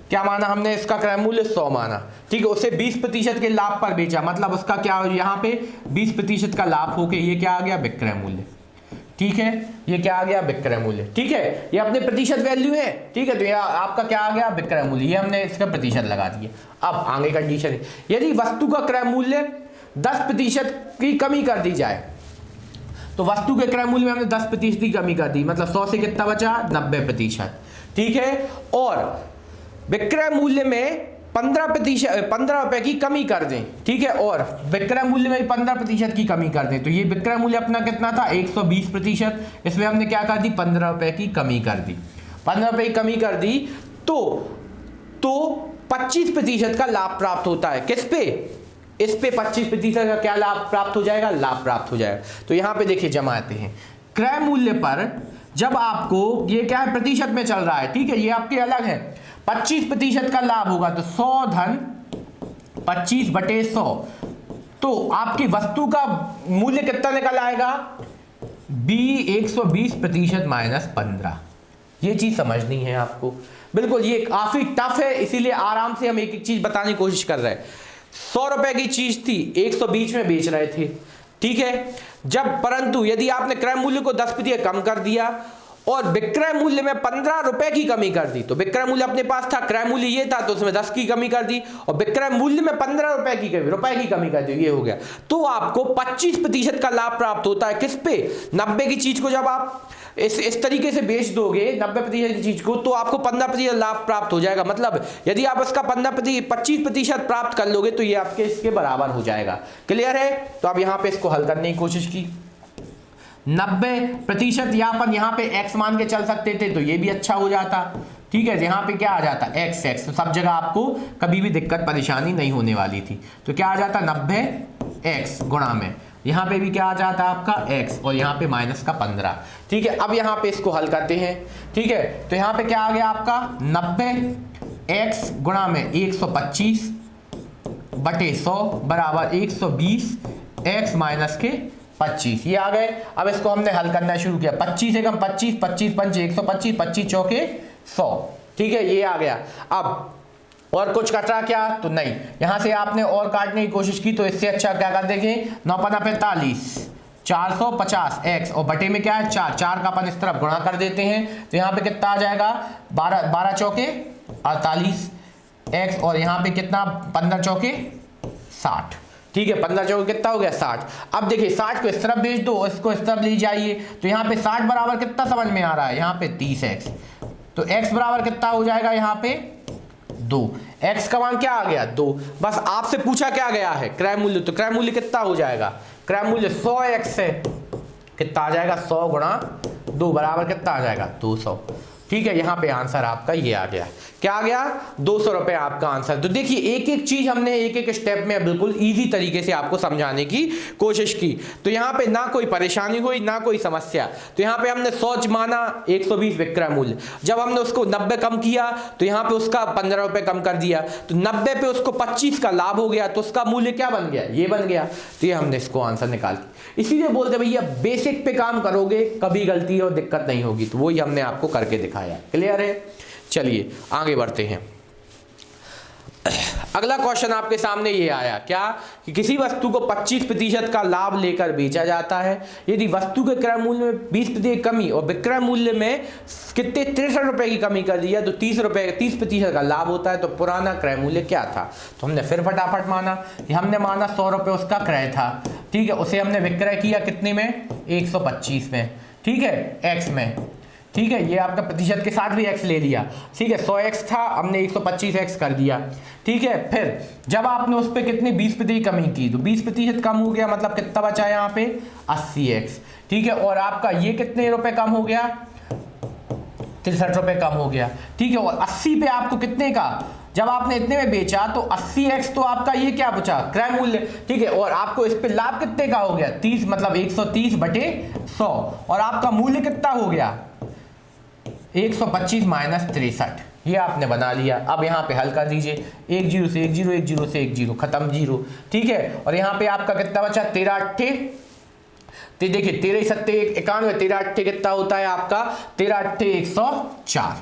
क्या माना हमने, इसका क्रय मूल्य 100 माना, ठीक है। उसे 20% के लाभ पर बेचा, मतलब उसका क्या, यहाँ पे 20% का लाभ होके ये क्या आ गया, विक्रय मूल्य, ठीक है। ये क्या आ गया, विक्रय मूल्य, ठीक है। ये अपने प्रतिशत वैल्यू है, ठीक है, तो ये आपका क्या आ गया, विक्रय मूल्य, ये हमने इसका प्रतिशत लगा दिया। अब आगे कंडीशन है, यदि वस्तु का क्रय मूल्य 10% की कमी कर दी जाए, तो वस्तु के क्रय मूल्य में हमने 10% की कमी कर दी, मतलब 100 से कितना बचा, 90%, ठीक है। और विक्रय मूल्य में 15 रुपए की कमी कर दें, ठीक है, और विक्रय मूल्य में 15% की कमी कर दें, तो ये विक्रय मूल्य अपना कितना था, 120%, इसमें हमने क्या कर दी, 15 रुपए की कमी कर दी, 15 रुपए की कमी कर दी, तो 25% का लाभ प्राप्त होता है। किस पे, इस पे 25% का क्या लाभ प्राप्त हो जाएगा, लाभ प्राप्त हो जाएगा। तो यहां पे देखिए जमाते हैं, क्रय मूल्य पर जब आपको ये क्या है, प्रतिशत में चल रहा है, ठीक है, ये आपके अलग है, 25% का लाभ होगा, तो 100 धन 25/100, तो आपकी वस्तु का मूल्य कितना निकल आएगा, 120% माइनस 15। ये चीज समझनी है आपको, बिल्कुल ये काफी टफ है, इसीलिए आराम से हम एक एक चीज बताने की कोशिश कर रहे हैं। 100 रुपए की चीज थी, 120 में बेच रहे थे, ठीक है, जब परंतु यदि आपने क्रय मूल्य को 10% कम कर दिया और विक्रय मूल्य में 15 रुपए की कमी कर दी, तो विक्रय मूल्य अपने पास था, क्रय मूल्य ये था, तो उसमें 10 की कमी कर दी और विक्रय मूल्य में 15 रुपए की कमी कर दी, ये हो गया। तो आपको 25% का लाभ प्राप्त होता है, किस पे, 90 की चीज को जब आप इस तरीके से बेच दोगे 90% की चीज को, तो आपको 15% लाभ प्राप्त हो जाएगा। मतलब यदि आप इसका 25% प्राप्त कर लोगे तो ये आपके इसके बराबर हो जाएगा। क्लियर है। तो अब यहाँ पे इसको हल करने की कोशिश की, 90% या अपन यहाँ पे x मान के चल सकते थे तो ये भी अच्छा हो जाता, ठीक है। यहाँ पे क्या आ जाता, x, तो सब जगह आपको कभी भी दिक्कत परेशानी नहीं होने वाली थी। तो क्या आ जाता, 90x गुणा में, यहाँ पे भी क्या आ जाता आपका x और यहाँ पे माइनस का 15, ठीक है। अब यहाँ पे इसको हल करते हैं, ठीक है। तो यहाँ पे क्या आ गया आपका, 90x गुणा में 125/100 बराबर 120x माइनस के 25, ये आ गए। अब इसको हमने हल करना शुरू किया, 25 से कम 25, 25 पंचे 125, 25 चौके 100, ठीक है, ये आ गया। अब और कुछ कट रहा क्या, तो नहीं, यहां से आपने और काटने की कोशिश की तो इससे अच्छा क्या कर देंगे, 9×45 450x और बटे में क्या है 4 का अपन इस तरफ गुणा कर देते हैं, तो यहाँ पे कितना आ जाएगा 12 चौके 48x और यहाँ पे कितना 15 चौके 60, ठीक है। 15 चौके कितना हो गया 60। अब देखिए 60 को इस तरफ भेज दो, इसको इस तरफ ले जाइए, तो यहाँ पे 60 बराबर कितना समझ में आ रहा है, यहाँ पे 30x, तो x बराबर कितना हो जाएगा यहाँ पे 2, x का मान क्या आ गया 2। बस आपसे पूछा क्या गया है क्रय मूल्य, तो क्रय मूल्य कितना हो जाएगा, क्रय मूल्य 100x है, कितना आ जाएगा 100 गुणा 2 बराबर कितना आ जाएगा 200, ठीक है। यहाँ पे आंसर आपका ये आ गया, क्या आ गया 200 रुपए आपका आंसर। तो देखिए एक एक चीज हमने एक एक स्टेप में बिल्कुल इजी तरीके से आपको समझाने की कोशिश की, तो यहाँ पे ना कोई परेशानी हुई ना कोई समस्या। तो यहाँ पे हमने 100 माना 120 विक्रय मूल्य, जब हमने उसको 90 कम किया तो यहाँ पे उसका 15 रुपए कम कर दिया, तो 90 पे उसको 25 का लाभ हो गया, तो उसका मूल्य क्या बन गया, ये बन गया। तो ये हमने इसको आंसर निकाल दिया। इसीलिए बोलते भैया बेसिक पे काम करोगे कभी गलती और दिक्कत नहीं होगी, तो वही हमने आपको करके दिखाया। क्लियर है। चलिए आगे बढ़ते हैं। अगला क्वेश्चन आपके सामने ये आया क्या कि किसी वस्तु को 25% का लाभ लेकर बेचा जाता है, यदि वस्तु के क्रय मूल्य में 20% कमी और विक्रय मूल्य में कितने 63 रुपए की कमी कर दी है, तो 30% का लाभ होता है। तो पुराना क्रय मूल्य क्या था, तो हमने फिर फटाफट माना, हमने माना 100 रुपए उसका क्रय था, ठीक है, उसे हमने विक्रय किया कितने में 125 में, ठीक है, x में, ठीक है, ये आपका प्रतिशत के साथ भी x ले लिया, ठीक है, 100x था, हमने 125x कर दिया, ठीक है। फिर जब आपने उस पर कितनी 20% कमी की, तो 20% कम हो गया, मतलब कितना बचा यहाँ पे 80x, ठीक है। और आपका ये कितने रुपए कम हो गया, 63 रुपए कम हो गया, ठीक है। और 80 पे आपको कितने का, जब आपने इतने में बेचा तो 80x तो आपका ये क्या बचा, क्रय मूल्य, ठीक है। और आपको इस पे लाभ कितने का हो गया 30, मतलब 130 बटे 100, और आपका मूल्य कितना हो गया 125 माइनस 63, ये आपने बना लिया। अब यहाँ पे हल कर दीजिए, 1 0 से 1 0, 1 0 से 1 0, खत्म 0, ठीक है। और यहाँ पे आपका कितना बचा 13 8, तो देखिए 13 7 91, 13 8 कितना होता है आपका 13 8 104,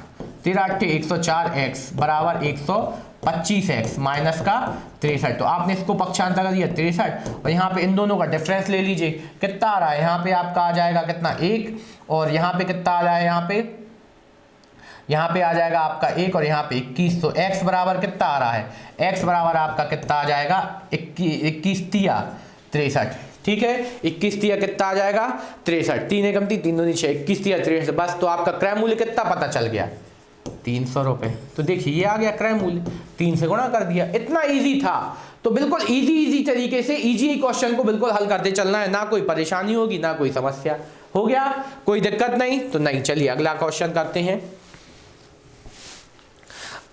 13 8 104 x बराबर 125x माइनस का 63, तो आपने इसको पक्षांतर कर दिया 63, और यहाँ पे इन दोनों का डिफरेंस ले लीजिए, कितना आ रहा है यहाँ पे आपका आ जाएगा कितना 1, और यहाँ पे कितना आ रहा है यहाँ पे आ जाएगा आपका 1, और यहाँ पे 21, तो x बराबर कितना आ रहा है, x बराबर आपका कितना आ जाएगा 21 तिया 63, ठीक है, 21 तिया कितना आ जाएगा 63, 3 एकम 3 2 6, 21 तिया 63, बस। तो आपका क्रय मूल्य कितना पता चल गया 300 रुपए। तो देखिए ये आ गया क्रय मूल्य, 3 से गुणा कर दिया, इतना इजी था। तो बिल्कुल इजी तरीके से इजी क्वेश्चन को बिल्कुल हल करते चलना है, ना कोई परेशानी होगी ना कोई समस्या, हो गया, कोई दिक्कत नहीं तो नहीं। चलिए अगला क्वेश्चन करते हैं।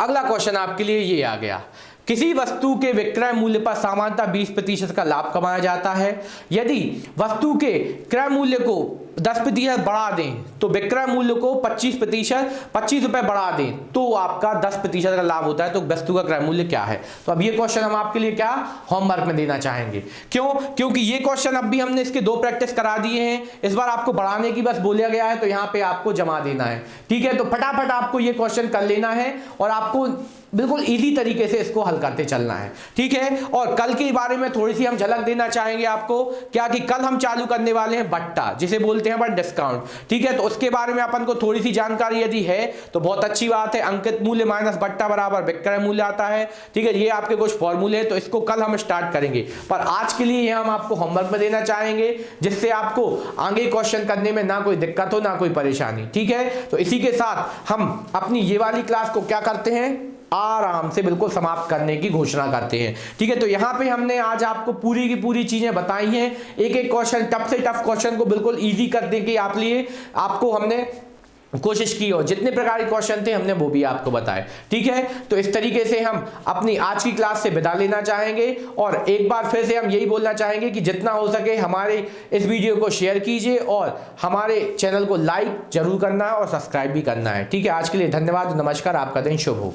अगला क्वेश्चन आपके लिए ये आ गया, किसी वस्तु के विक्रय मूल्य पर सामान्यतः 20% का लाभ कमाया जाता है। यदि वस्तु के क्रय मूल्य को 10% बढ़ा दें तो विक्रय मूल्य को 25 रुपए बढ़ा दें तो आपका 10% का लाभ होता है। तो वस्तु का क्रय मूल्य क्या है। तो अब ये क्वेश्चन हम आपके लिए क्या होमवर्क में देना चाहेंगे। क्यों? क्योंकि ये क्वेश्चन अब भी हमने इसके 2 प्रैक्टिस करा दिए हैं, इस बार आपको बढ़ाने की बस बोला गया है, तो यहाँ पे आपको जमा देना है, ठीक है। तो फटाफट आपको ये क्वेश्चन कर लेना है और आपको बिल्कुल इजी तरीके से इसको हल करते चलना है, ठीक है। और कल के बारे में थोड़ी सी हम झलक देना चाहेंगे आपको, क्या कि कल हम चालू करने वाले हैं बट्टा, जिसे बोलते हैं अपन डिस्काउंट, ठीक है। तो उसके बारे में अपन को थोड़ी सी जानकारी यदि है तो बहुत अच्छी बात है। अंकित मूल्य माइनस बट्टा बराबर विक्रय मूल्य आता है, ठीक है। ये आपके कुछ फॉर्मूले हैं, तो इसको कल हम स्टार्ट करेंगे, पर आज के लिए हम आपको होमवर्क में देना चाहेंगे, जिससे आपको आगे क्वेश्चन करने में ना कोई दिक्कत हो ना कोई परेशानी, ठीक है। तो इसी के साथ हम अपनी ये वाली क्लास को क्या करते हैं, आराम से बिल्कुल समाप्त करने की घोषणा करते हैं, ठीक है। तो यहाँ पे हमने आज आपको पूरी की पूरी चीजें बताई हैं, एक एक क्वेश्चन, टफ से टफ क्वेश्चन को बिल्कुल इजी करने की आपको हमने कोशिश की, और जितने प्रकार के क्वेश्चन थे हमने वो भी आपको बताए, ठीक है। तो इस तरीके से हम अपनी आज की क्लास से विदा लेना चाहेंगे, और एक बार फिर से हम यही बोलना चाहेंगे कि जितना हो सके हमारे इस वीडियो को शेयर कीजिए और हमारे चैनल को लाइक जरूर करना है और सब्सक्राइब भी करना है, ठीक है। आज के लिए धन्यवाद, नमस्कार, आपका दिन शुभ हो।